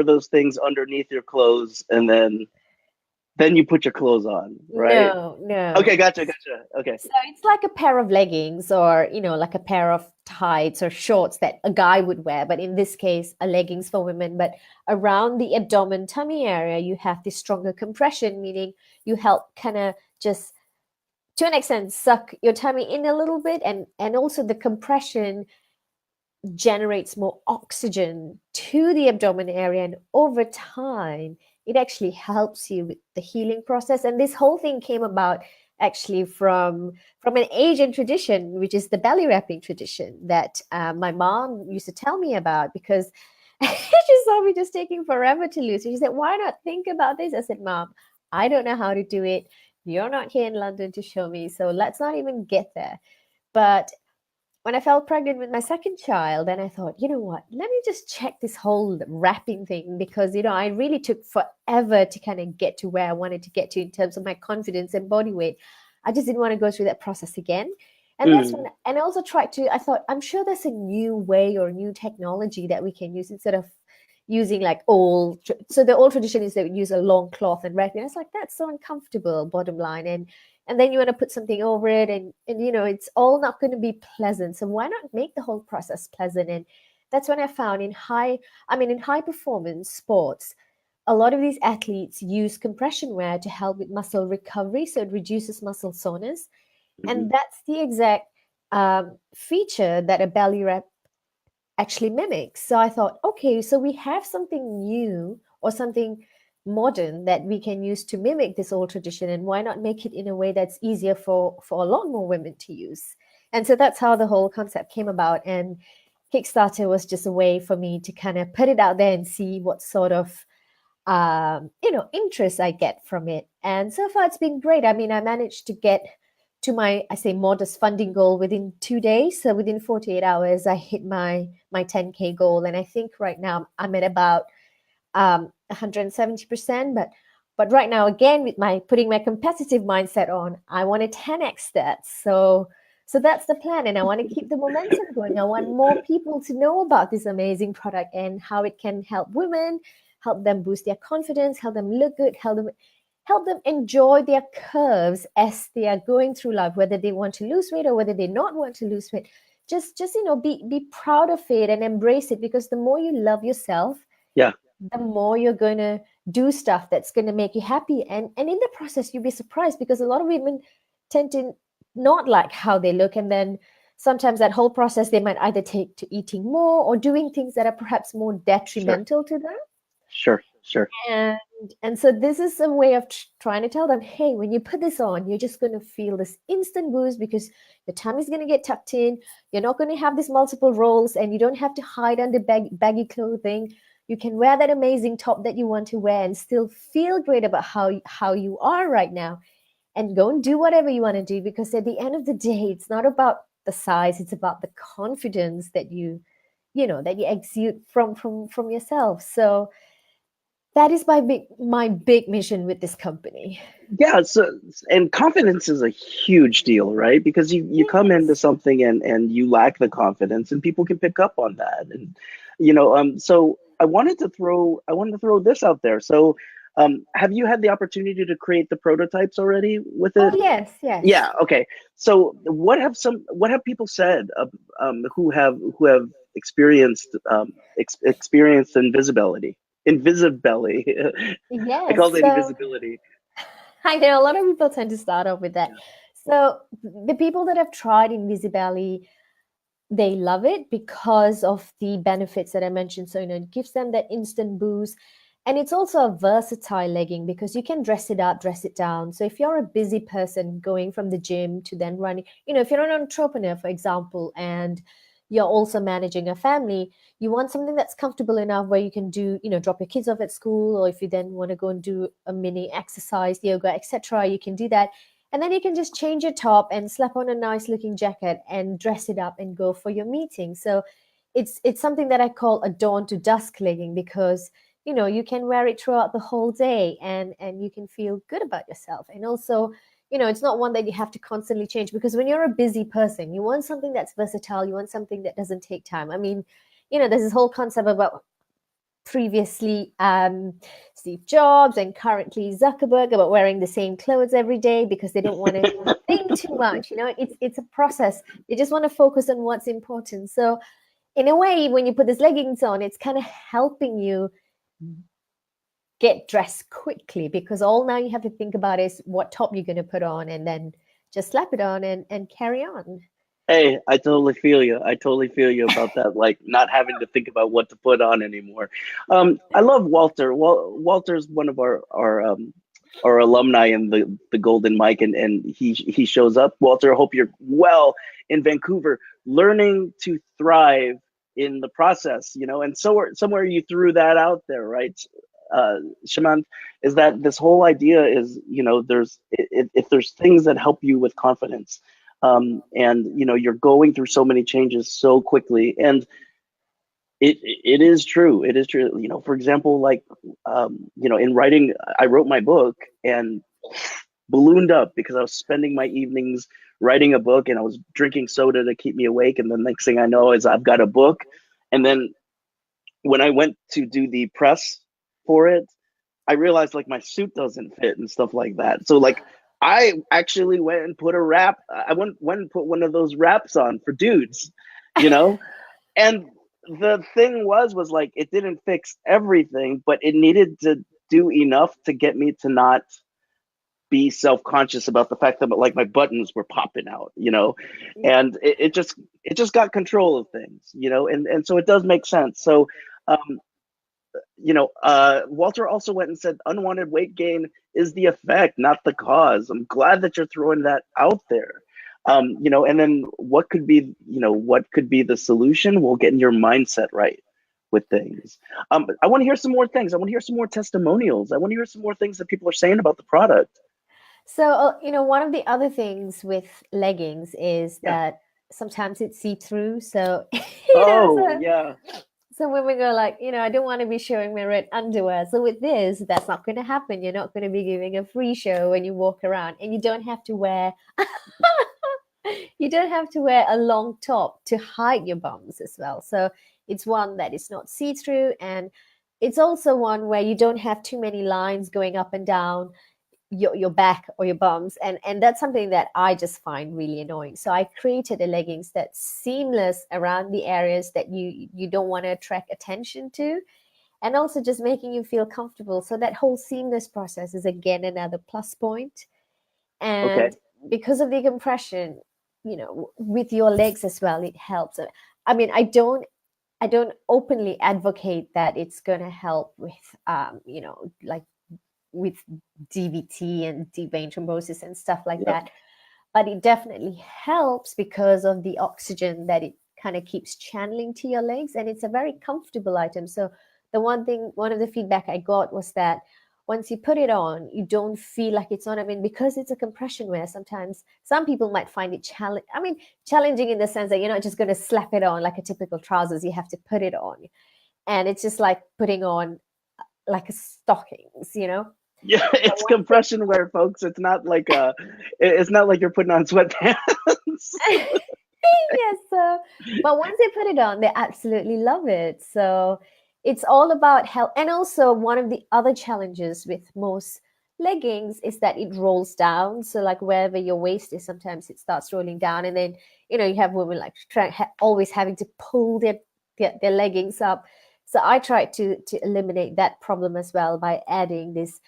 [SPEAKER 1] those things underneath your clothes, and then you put your clothes on, right?
[SPEAKER 2] No, no.
[SPEAKER 1] Okay, gotcha. Okay.
[SPEAKER 2] So it's like a pair of leggings, or, like a pair of tights or shorts that a guy would wear. But in this case, a leggings for women. But around the abdomen tummy area, you have this stronger compression, meaning you help kind of just, to an extent, suck your tummy in a little bit. And also the compression generates more oxygen to the abdomen area. And over time, it actually helps you with the healing process. And this whole thing came about actually from an Asian tradition, which is the belly wrapping tradition that my mom used to tell me about, because she saw me just taking forever to lose. She said, "Why not think about this?" I said, "Mom, I don't know how to do it. You're not here in London to show me, so let's not even get there. But when I fell pregnant with my second child, and I thought, you know what, let me just check this whole wrapping thing, because, I really took forever to kind of get to where I wanted to get to in terms of my confidence and body weight. I just didn't want to go through that process again. And that's when,
[SPEAKER 1] Mm,
[SPEAKER 2] and I also I thought, I'm sure there's a new way or new technology that we can use instead of using like so the old tradition is that we use a long cloth and wrap it. It's like, that's so uncomfortable, bottom line. And then you want to put something over it, and it's all not going to be pleasant. So why not make the whole process pleasant? And that's when I found in high performance sports, a lot of these athletes use compression wear to help with muscle recovery, so it reduces muscle soreness.
[SPEAKER 1] mhm.
[SPEAKER 2] And that's the exact feature that a belly wrap actually mimics. So I thought, okay, so we have something new or something modern that we can use to mimic this old tradition, and why not make it in a way that's easier for a lot more women to use? And so that's how the whole concept came about. And Kickstarter was just a way for me to kind of put it out there and see what sort of interest I get from it. And so far, it's been great. I mean, I managed to get to my, I say, modest funding goal within 2 days. So within 48 hours, I hit my 10K goal, and I think right now I'm at about 170%. But right now, again, with my putting my competitive mindset on, I want to 10x that. So that's the plan, and I want to keep the momentum going. I want more people to know about this amazing product and how it can help women, help them boost their confidence, help them look good, help them enjoy their curves as they are going through life, whether they want to lose weight or whether they not want to lose weight. Just be proud of it and embrace it, because the more you love yourself,
[SPEAKER 1] Yeah.
[SPEAKER 2] the more you're going to do stuff that's going to make you happy. And in the process, you'll be surprised, because a lot of women tend to not like how they look, and then sometimes that whole process they might either take to eating more or doing things that are perhaps more
[SPEAKER 1] Sure.
[SPEAKER 2] detrimental to them.
[SPEAKER 1] Sure. Sure.
[SPEAKER 2] and and so this is a way of trying to tell them, hey, when you put this on, you're just going to feel this instant boost, because your tummy is going to get tucked in. You're not going to have these multiple rolls, and you don't have to hide under baggy clothing. You can wear that amazing top that you want to wear and still feel great about how you are right now, and go and do whatever you want to do, because at the end of the day, it's not about the size, it's about the confidence that you exude from yourself. So that is my big mission with this company.
[SPEAKER 1] Yeah, so and confidence is a huge deal, right? Because you come into
[SPEAKER 2] Yes.
[SPEAKER 1] something and you lack the confidence, and people can pick up on that. And so I wanted to throw this out there. So have you had the opportunity to create the prototypes already with
[SPEAKER 2] Oh
[SPEAKER 1] it?
[SPEAKER 2] yes, yes.
[SPEAKER 1] Yeah, okay. So what have people said who have experienced invisibility? I
[SPEAKER 2] Yes.
[SPEAKER 1] call it
[SPEAKER 2] So
[SPEAKER 1] invisibility.
[SPEAKER 2] I know a lot of people tend to start off with that. So the people that have tried Invisibelly, they love it because of the benefits that I mentioned. So, it gives them that instant boost. And it's also a versatile legging, because you can dress it up, dress it down. So if you're a busy person going from the gym to then running, if you're an entrepreneur, for example, and you're also managing a family, you want something that's comfortable enough where you can do, drop your kids off at school, or if you then want to go and do a mini exercise, yoga, etc., you can do that. And then you can just change your top and slap on a nice looking jacket and dress it up and go for your meeting. So it's something that I call a dawn to dusk legging, because you can wear it throughout the whole day, and you can feel good about yourself. And also, it's not one that you have to constantly change, because when you're a busy person, you want something that's versatile, you want something that doesn't take time. I mean, there's this whole concept about previously Steve Jobs and currently Zuckerberg about wearing the same clothes every day because they don't want to think too much. It's a process. They just want to focus on what's important. So in a way, when you put these leggings on, it's kind of helping you get dressed quickly, because all now you have to think about is what top you're going to put on, and then just slap it on and carry on.
[SPEAKER 1] Hey, I totally feel you. I totally feel you about that, like not having to think about what to put on anymore. I love Walter. Walter's one of our alumni in the Golden Mike, and he shows up. Walter, I hope you're well in Vancouver, learning to thrive in the process. And somewhere you threw that out there, right? Shamanth, is that this whole idea is, if there's things that help you with confidence, and you're going through so many changes so quickly, and it is true. It is true. For example, like, in writing, I wrote my book and ballooned up because I was spending my evenings writing a book, and I was drinking soda to keep me awake. And the next thing I know is I've got a book. And then when I went to do the press for it, I realized like my suit doesn't fit and stuff like that. So like I actually went and put a wrap. I went and put one of those wraps on for dudes, you know? And the thing was like it didn't fix everything, but it needed to do enough to get me to not be self-conscious about the fact that like my buttons were popping out, and it just got control of things, and so it does make sense. So um Walter also went and said unwanted weight gain is the effect, not the cause. I'm glad that you're throwing that out there. And then what could be the solution? Well, getting your mindset right with things. I want to hear some more things. I want to hear some more testimonials. I want to hear some more things that people are saying about the product.
[SPEAKER 2] So, one of the other things with leggings is
[SPEAKER 1] Yeah.
[SPEAKER 2] that sometimes it's see-through. So,
[SPEAKER 1] Oh,
[SPEAKER 2] so,
[SPEAKER 1] yeah.
[SPEAKER 2] so women go like, I don't want to be showing my red underwear. So with this, that's not going to happen. You're not going to be giving a free show when you walk around, and you don't have to wear a long top to hide your bums as well. So it's one that is not see-through, and it's also one where you don't have too many lines going up and down your back or your bums, and that's something that I just find really annoying. So I created a leggings that's seamless around the areas that you don't want to attract attention to, and also just making you feel comfortable. So that whole seamless process is again another plus point.
[SPEAKER 1] Okay.
[SPEAKER 2] And because of the compression, with your legs as well, it helps. I mean, I don't openly advocate that it's going to help with like with DVT and deep vein thrombosis and stuff like
[SPEAKER 1] Yep.
[SPEAKER 2] that. But it definitely helps because of the oxygen that it kind of keeps channeling to your legs. And it's a very comfortable item. So one of the feedback I got was that once you put it on, you don't feel like it's on. I mean, because it's a compression wear, sometimes some people might find it challenging in the sense that you're not just going to slap it on like a typical trousers. You have to put it on. And it's just like putting on like a stockings.
[SPEAKER 1] Yeah,
[SPEAKER 2] But
[SPEAKER 1] it's
[SPEAKER 2] once it,
[SPEAKER 1] compression wear, folks. It's not like you're putting on sweatpants.
[SPEAKER 2] yes, but once they put it on, they absolutely love it. So it's all about health. And also, one of the other challenges with most leggings is that it rolls down. So, like wherever your waist is, sometimes it starts rolling down, and then you have women like always having to pull their leggings up. So I tried to eliminate that problem as well by adding this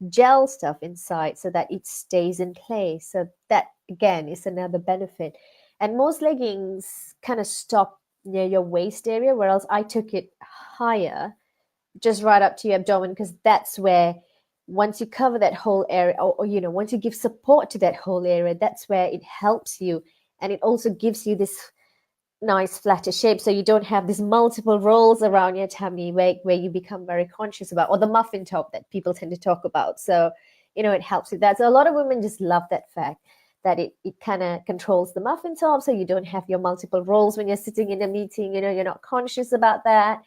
[SPEAKER 2] gel stuff inside so that it stays in place. So that again is another benefit. And most leggings kind of stop near your waist area, whereas I took it higher, just right up to your abdomen, because that's where once you cover that whole area, or once you give support to that whole area, that's where it helps you. And it also gives you this nice flatter shape, so you don't have these multiple rolls around your tummy where you become very conscious about, or the muffin top that people tend to talk about. So it helps with that. So a lot of women just love that fact that it kind of controls the muffin top, so you don't have your multiple rolls when you're sitting in a meeting. You're not conscious about that.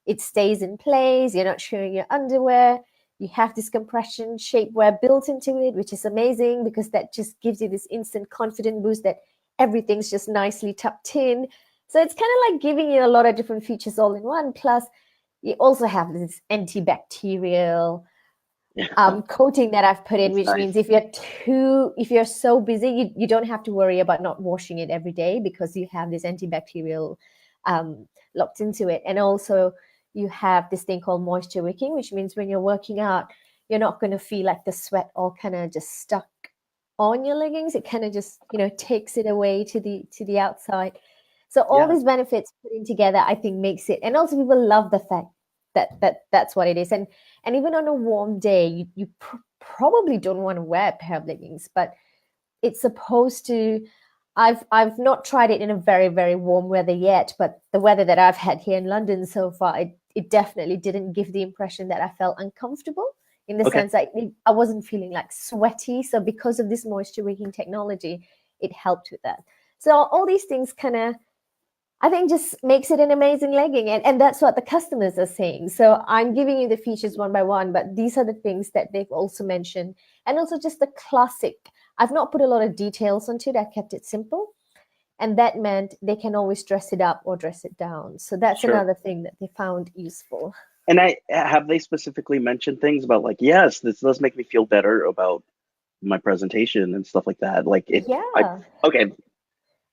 [SPEAKER 2] It stays in place. You're not showing your underwear. You have this compression shapewear built into it, which is amazing because that just gives you this instant confident boost that everything's just nicely tucked in. So it's kind of like giving you a lot of different features all in one. Plus, you also have this antibacterial coating that I've put in,
[SPEAKER 1] That's
[SPEAKER 2] which
[SPEAKER 1] nice.
[SPEAKER 2] means if you're so busy, you don't have to worry about not washing it every day because you have this antibacterial locked into it. And also you have this thing called moisture wicking, which means when you're working out, you're not going to feel like the sweat all kind of just stuck on your leggings. It kind of just takes it away to the outside. So all
[SPEAKER 1] Yeah.
[SPEAKER 2] these benefits put in together, I think, makes it. And also people love the fact that's what it is. And even on a warm day, you probably don't want to wear a pair of leggings, but it's supposed to. I've not tried it in a very, very warm weather yet, but the weather that I've had here in London so far, it it definitely didn't give the impression that I felt uncomfortable, in the
[SPEAKER 1] Okay.
[SPEAKER 2] sense that I wasn't feeling like sweaty. So because of this moisture wicking technology, it helped with that. So all these things kind of, I think, just makes it an amazing legging. And that's what the customers are saying. So I'm giving you the features one by one, but these are the things that they've also mentioned. And also just the classic. I've not put a lot of details onto it. I kept it simple. And that meant they can always dress it up or dress it down. So that's
[SPEAKER 1] Sure.
[SPEAKER 2] another thing that they found useful.
[SPEAKER 1] And have they specifically mentioned things about like, yes, this does make me feel better about my presentation and stuff like that. Like
[SPEAKER 2] Yeah,
[SPEAKER 1] okay,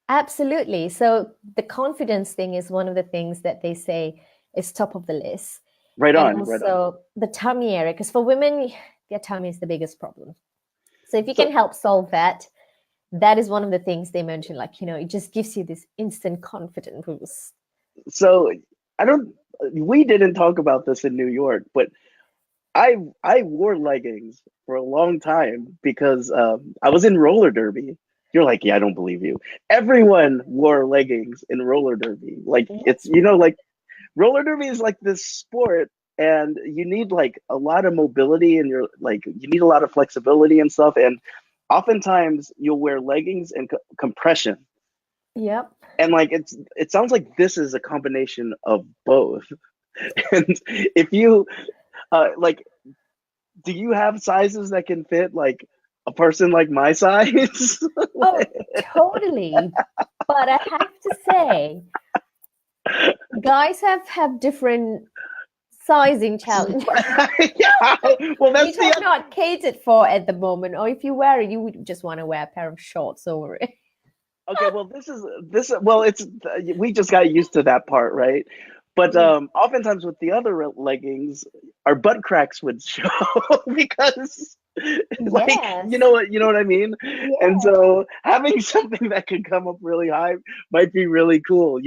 [SPEAKER 2] absolutely. So the confidence thing is one of the things that they say is top of the list.
[SPEAKER 1] right
[SPEAKER 2] And
[SPEAKER 1] on, right on.
[SPEAKER 2] also the tummy area, because for women, their tummy is the biggest problem. So if you can
[SPEAKER 1] So,
[SPEAKER 2] help solve that, that is one of the things they mentioned. Like, it just gives you this instant confidence boost.
[SPEAKER 1] so I don't. We didn't talk about this in New York, but I wore leggings for a long time because I was in roller derby. You're like, yeah, I don't believe you. Everyone wore leggings in roller derby. Like it's
[SPEAKER 2] What's
[SPEAKER 1] like roller derby is like this sport, and you need like a lot of mobility, and you're like you need a lot of flexibility and stuff. And oftentimes you'll wear leggings and compression,
[SPEAKER 2] Yep.
[SPEAKER 1] and like it sounds like this is a combination of both. And if you like, do you have sizes that can fit like a person like my size?
[SPEAKER 2] Oh, totally. But I have to say, guys have different sizing challenges,
[SPEAKER 1] Yeah, well, that's
[SPEAKER 2] which
[SPEAKER 1] the
[SPEAKER 2] are not catered for at the moment. Or if you wear it, you would just want to wear a pair of shorts over it.
[SPEAKER 1] okay. Well, this. Well, it's we just got used to that part, right? But oftentimes with the other leggings, our butt cracks would show because, like,
[SPEAKER 2] Yes.
[SPEAKER 1] you know what I mean. And
[SPEAKER 2] Yeah.
[SPEAKER 1] so having something that could come up really high might be really cool.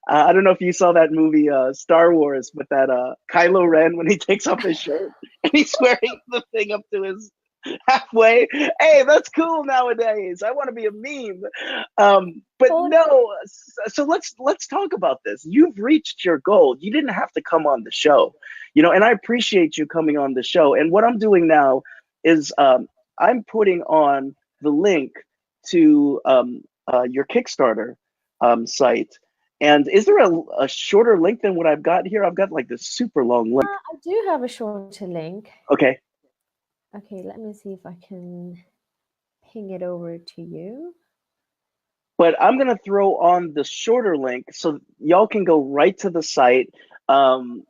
[SPEAKER 1] I don't know if you saw that movie, Star Wars, with that Kylo Ren when he takes off his shirt and he's wearing the thing up to his halfway. Hey, that's cool nowadays. I want to be a meme. But no, so let's talk about this. You've reached your goal. You didn't have to come on the show, and I appreciate you coming on the show. And what I'm doing now is I'm putting on the link to your Kickstarter site. And is there a shorter link than what I've got here? I've got like this super long link.
[SPEAKER 2] I do have a shorter link.
[SPEAKER 1] Okay.
[SPEAKER 2] Okay, let me see if I can ping it over to you.
[SPEAKER 1] But I'm going to throw on the shorter link so y'all can go right to the site. Shamanth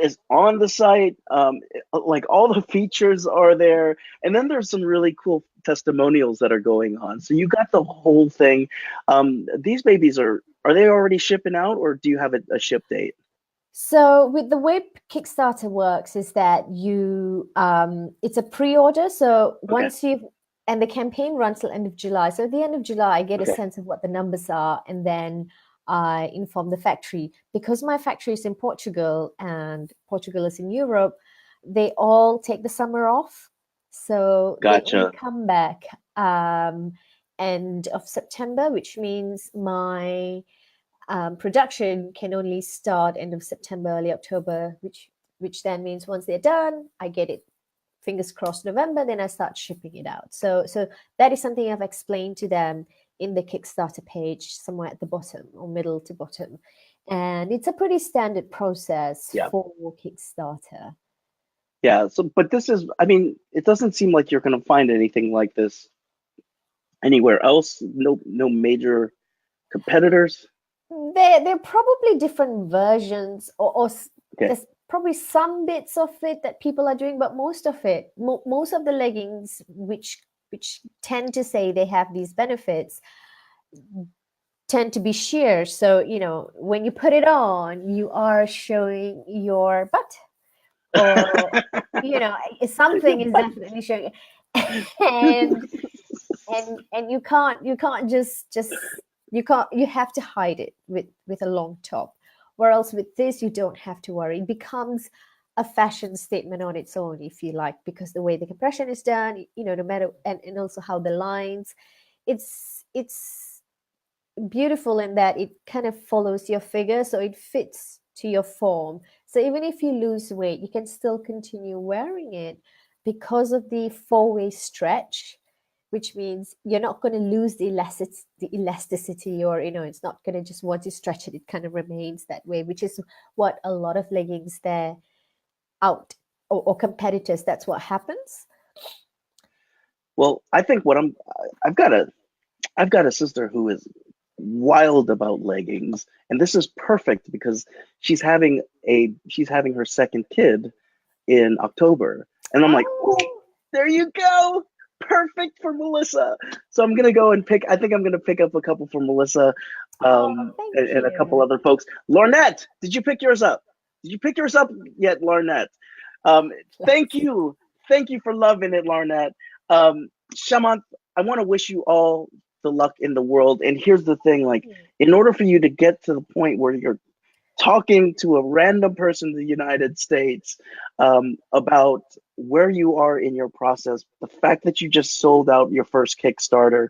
[SPEAKER 1] is on the site. Like all the features are there. And then there's some really cool testimonials that are going on. So you got the whole thing. These babies are they already shipping out, or do you have a ship date?
[SPEAKER 2] So with the way Kickstarter works is that it's a pre-order. So
[SPEAKER 1] Okay.
[SPEAKER 2] and the campaign runs till end of July. So at the end of July, I get a
[SPEAKER 1] Okay.
[SPEAKER 2] sense of what the numbers are, and then I inform the factory. Because my factory is in Portugal and Portugal is in Europe, they all take the summer off. So they only
[SPEAKER 1] Gotcha.
[SPEAKER 2] come back end of September, which means my production can only start end of September, early October, which then means once they're done, I get it, fingers crossed, November, then I start shipping it out. So that is something I've explained to them in the Kickstarter page, somewhere at the bottom or middle to bottom. And it's a pretty standard process
[SPEAKER 1] Yeah.
[SPEAKER 2] for Kickstarter.
[SPEAKER 1] Yeah. So, but this is, I mean, it doesn't seem like you're going to find anything like this anywhere else. No major competitors.
[SPEAKER 2] They're probably different versions, or
[SPEAKER 1] Okay.
[SPEAKER 2] there's probably some bits of it that people are doing, but most of it, most of the leggings, which tend to say they have these benefits, tend to be sheer. So when you put it on, you are showing your butt, or something is definitely showing, and you can't just you have to hide it with a long top, whereas with this you don't have to worry. It becomes a fashion statement on its own, if you like, because the way the compression is done, no matter, and also how the lines, it's beautiful in that it kind of follows your figure, so it fits to your form. So even if you lose weight, you can still continue wearing it because of the four-way stretch, which means you're not going to lose the elasticity, or it's not going to just, once you stretch it, it kind of remains that way, which is what a lot of leggings they're out, or competitors, that's what happens.
[SPEAKER 1] Well, I think I've got a sister who is wild about leggings, and this is perfect because she's having her second kid in October, and I'm like, oh,
[SPEAKER 2] Oh,
[SPEAKER 1] there you go, perfect for Melissa. So I'm gonna go and pick. I think I'm gonna pick up a couple for Melissa,
[SPEAKER 2] thank
[SPEAKER 1] and a couple
[SPEAKER 2] you.
[SPEAKER 1] other folks. Lornette, did you pick yours up? Did you pick yours up yet, Lornette? Um, thank
[SPEAKER 2] Bless.
[SPEAKER 1] you, thank you for loving it, Lornette. Shamanth, I want to wish you all the luck in the world. And here's the thing, like, in order for you to get to the point where you're talking to a random person in the United States about where you are in your process, the fact that you just sold out your first Kickstarter,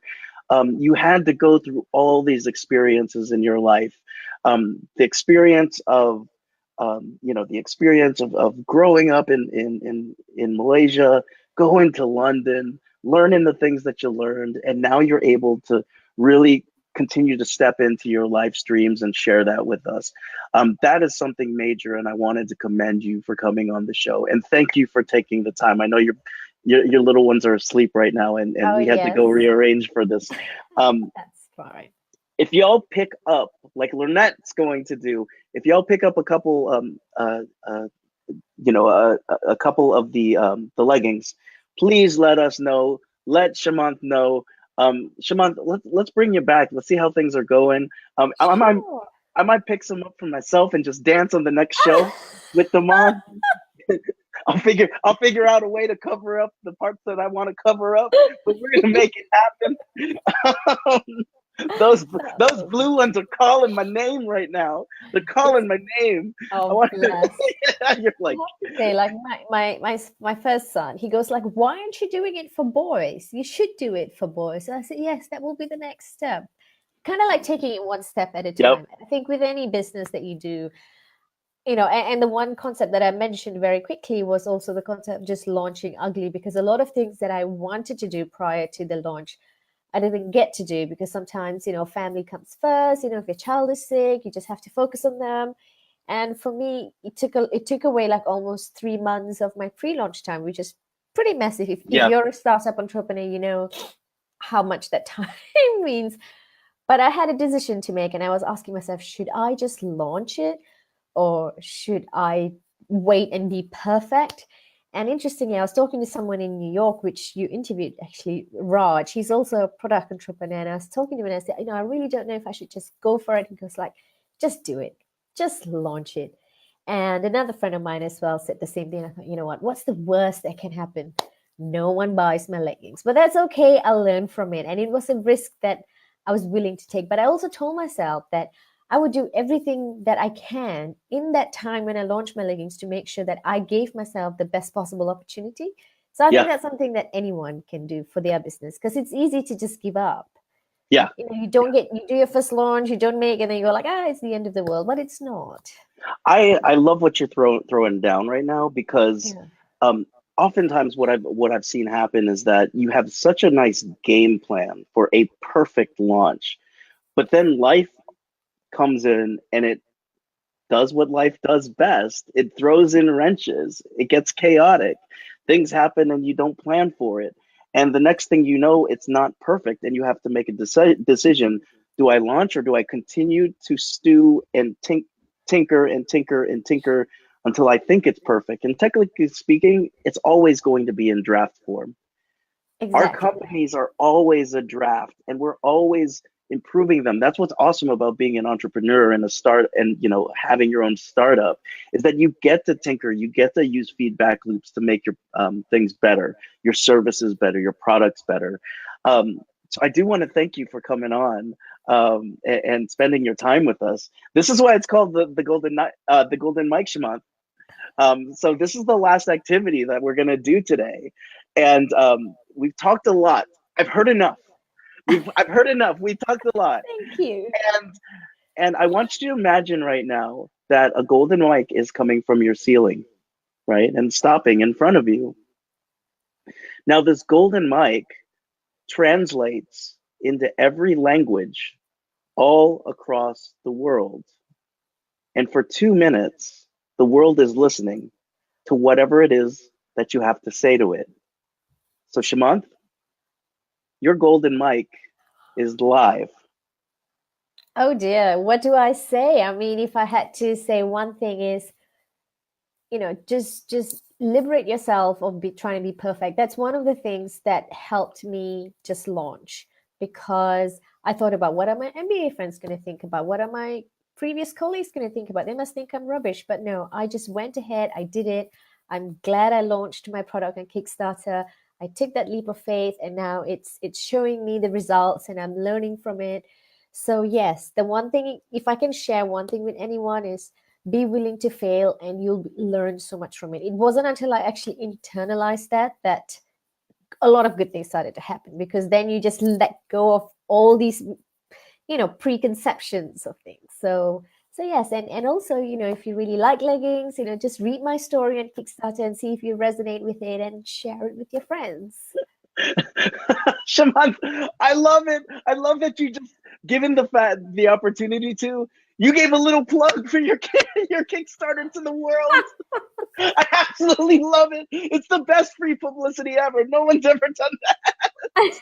[SPEAKER 1] you had to go through all these experiences in your life. The experience of, the experience of growing up in Malaysia, going to London, learning the things that you learned, and now you're able to really continue to step into your live streams and share that with us. That is something major, and I wanted to commend you for coming on the show. And thank you for taking the time. I know your little ones are asleep right now, and
[SPEAKER 2] Oh,
[SPEAKER 1] we had to go
[SPEAKER 2] yes.
[SPEAKER 1] rearrange for this. Um,
[SPEAKER 2] That's fine.
[SPEAKER 1] if y'all pick up, like Lynette's going to do, if y'all pick up a couple, a couple of the leggings, please let us know. Let Shamanth know. Shamanth, let's bring you back. Let's see how things are going.
[SPEAKER 2] Sure.
[SPEAKER 1] I might pick some up for myself and just dance on the next show with them on. I'll figure out a way to cover up the parts that I want to cover up, but we're gonna make it happen. Those
[SPEAKER 2] Oh,
[SPEAKER 1] blue ones are calling my name right now. They're
[SPEAKER 2] it's,
[SPEAKER 1] calling my name. I
[SPEAKER 2] oh,
[SPEAKER 1] want
[SPEAKER 2] bless.
[SPEAKER 1] to. You're
[SPEAKER 2] I
[SPEAKER 1] like,
[SPEAKER 2] have to say, like my first son, he goes like, "Why aren't you doing it for boys? You should do it for boys." And I said, "Yes, that will be the next step." Kind of like taking it one step at a
[SPEAKER 1] yep,
[SPEAKER 2] time. I think with any business that you do, and the one concept that I mentioned very quickly was also the concept of just launching ugly, because a lot of things that I wanted to do prior to the launch, I didn't get to do because sometimes, family comes first. If your child is sick, you just have to focus on them. And for me, it took away like almost 3 months of my pre-launch time, which is pretty massive. If
[SPEAKER 1] yeah,
[SPEAKER 2] you're a startup entrepreneur, you know how much that time means. But I had a decision to make, and I was asking myself, should I just launch it, or should I wait and be perfect? And interestingly, I was talking to someone in New York, which you interviewed actually, Raj. He's also a product entrepreneur. And I was talking to him and I said, I really don't know if I should just go for it. He goes like, just do it, just launch it. And another friend of mine as well said the same thing. I thought, you know what's the worst that can happen? No one buys my leggings, but that's okay. I'll learn from it. And it was a risk that I was willing to take. But I also told myself that I would do everything that I can in that time when I launched my leggings to make sure that I gave myself the best possible opportunity. So I think
[SPEAKER 1] yeah,
[SPEAKER 2] that's something that anyone can do for their business, because it's easy to just give up.
[SPEAKER 1] yeah.
[SPEAKER 2] You do your first launch, you don't make, and then you go like, it's the end of the world, but it's not.
[SPEAKER 1] I love what you're throwing down right now because
[SPEAKER 2] Yeah.
[SPEAKER 1] um, oftentimes what I've seen happen is that you have such a nice game plan for a perfect launch, but then life comes in and it does what life does best. It throws in wrenches. It gets chaotic. Things happen and you don't plan for it. And the next thing you know, it's not perfect. And you have to make a decision. Do I launch or do I continue to stew and tinker and tinker and tinker until I think it's perfect? And technically speaking, it's always going to be in draft form. Our
[SPEAKER 2] Exactly.
[SPEAKER 1] companies are always a draft and we're always improving them. That's what's awesome about being an entrepreneur and having your own startup, is that you get to tinker, you get to use feedback loops to make your things better, your services better, your products better. So I do want to thank you for coming on and spending your time with us. This is why it's called the Golden Mike Shamanth. So this is the last activity that we're going to do today. And we've talked a lot. I've heard enough. I've heard enough. We talked a lot.
[SPEAKER 2] Thank you.
[SPEAKER 1] And And I want you to imagine right now that a golden mic is coming from your ceiling, right? And stopping in front of you. Now, this golden mic translates into every language all across the world. And for 2 minutes, the world is listening to whatever it is that you have to say to it. So, Shamanth, your golden mic is live.
[SPEAKER 2] Oh dear, what do I say? I mean, if I had to say one thing is, just liberate yourself of trying to be perfect. That's one of the things that helped me just launch, because I thought about, what are my MBA friends going to think about? What are my previous colleagues going to think about? They must think I'm rubbish. But no, I just went ahead. I did it. I'm glad I launched my product on Kickstarter. I took that leap of faith, and now it's showing me the results, and I'm learning from it. So yes, the one thing, if I can share one thing with anyone, is be willing to fail, and you'll learn so much from it. It wasn't until I actually internalized that a lot of good things started to happen, because then you just let go of all these preconceptions of things. So yes, and also, if you really like leggings, just read my story on Kickstarter and see if you resonate with it, and share it with your friends.
[SPEAKER 1] Shamanth, I love it. I love that you just given the opportunity to. You gave a little plug for your your Kickstarter to the world. I absolutely love it. It's the best free publicity ever. No one's ever done that.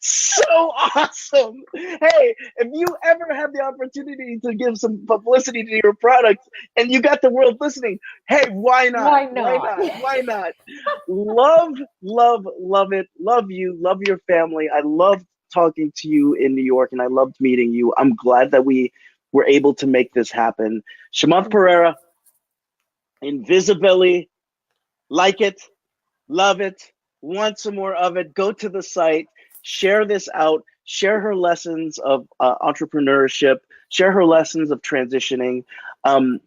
[SPEAKER 1] So awesome. Hey, if you ever have the opportunity to give some publicity to your product and you got the world listening, hey, why not?
[SPEAKER 2] Why
[SPEAKER 1] Why
[SPEAKER 2] not?
[SPEAKER 1] not? Why not? Love, love, love it. Love you. Love your family. I loved talking to you in New York, and I loved meeting you. I'm glad that we were able to make this happen. Shamanth Pereira, Invisibility, like it, love it, want some more of it, go to the site, share this out, share her lessons of entrepreneurship, share her lessons of transitioning, and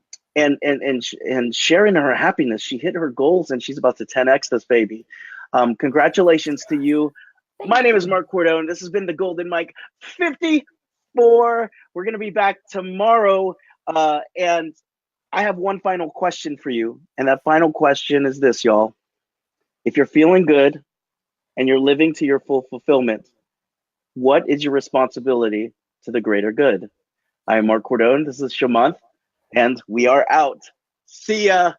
[SPEAKER 1] sharing her happiness. She hit her goals, and she's about to 10x this baby. Congratulations to you. My name is Marc Cordone. This has been the Golden Mike 54. We're going to be back tomorrow, and I have one final question for you, and that final question is this, y'all. If you're feeling good and you're living to your full fulfillment, what is your responsibility to the greater good? I am Marc Cordone. This is Shamanth, and we are out. See ya.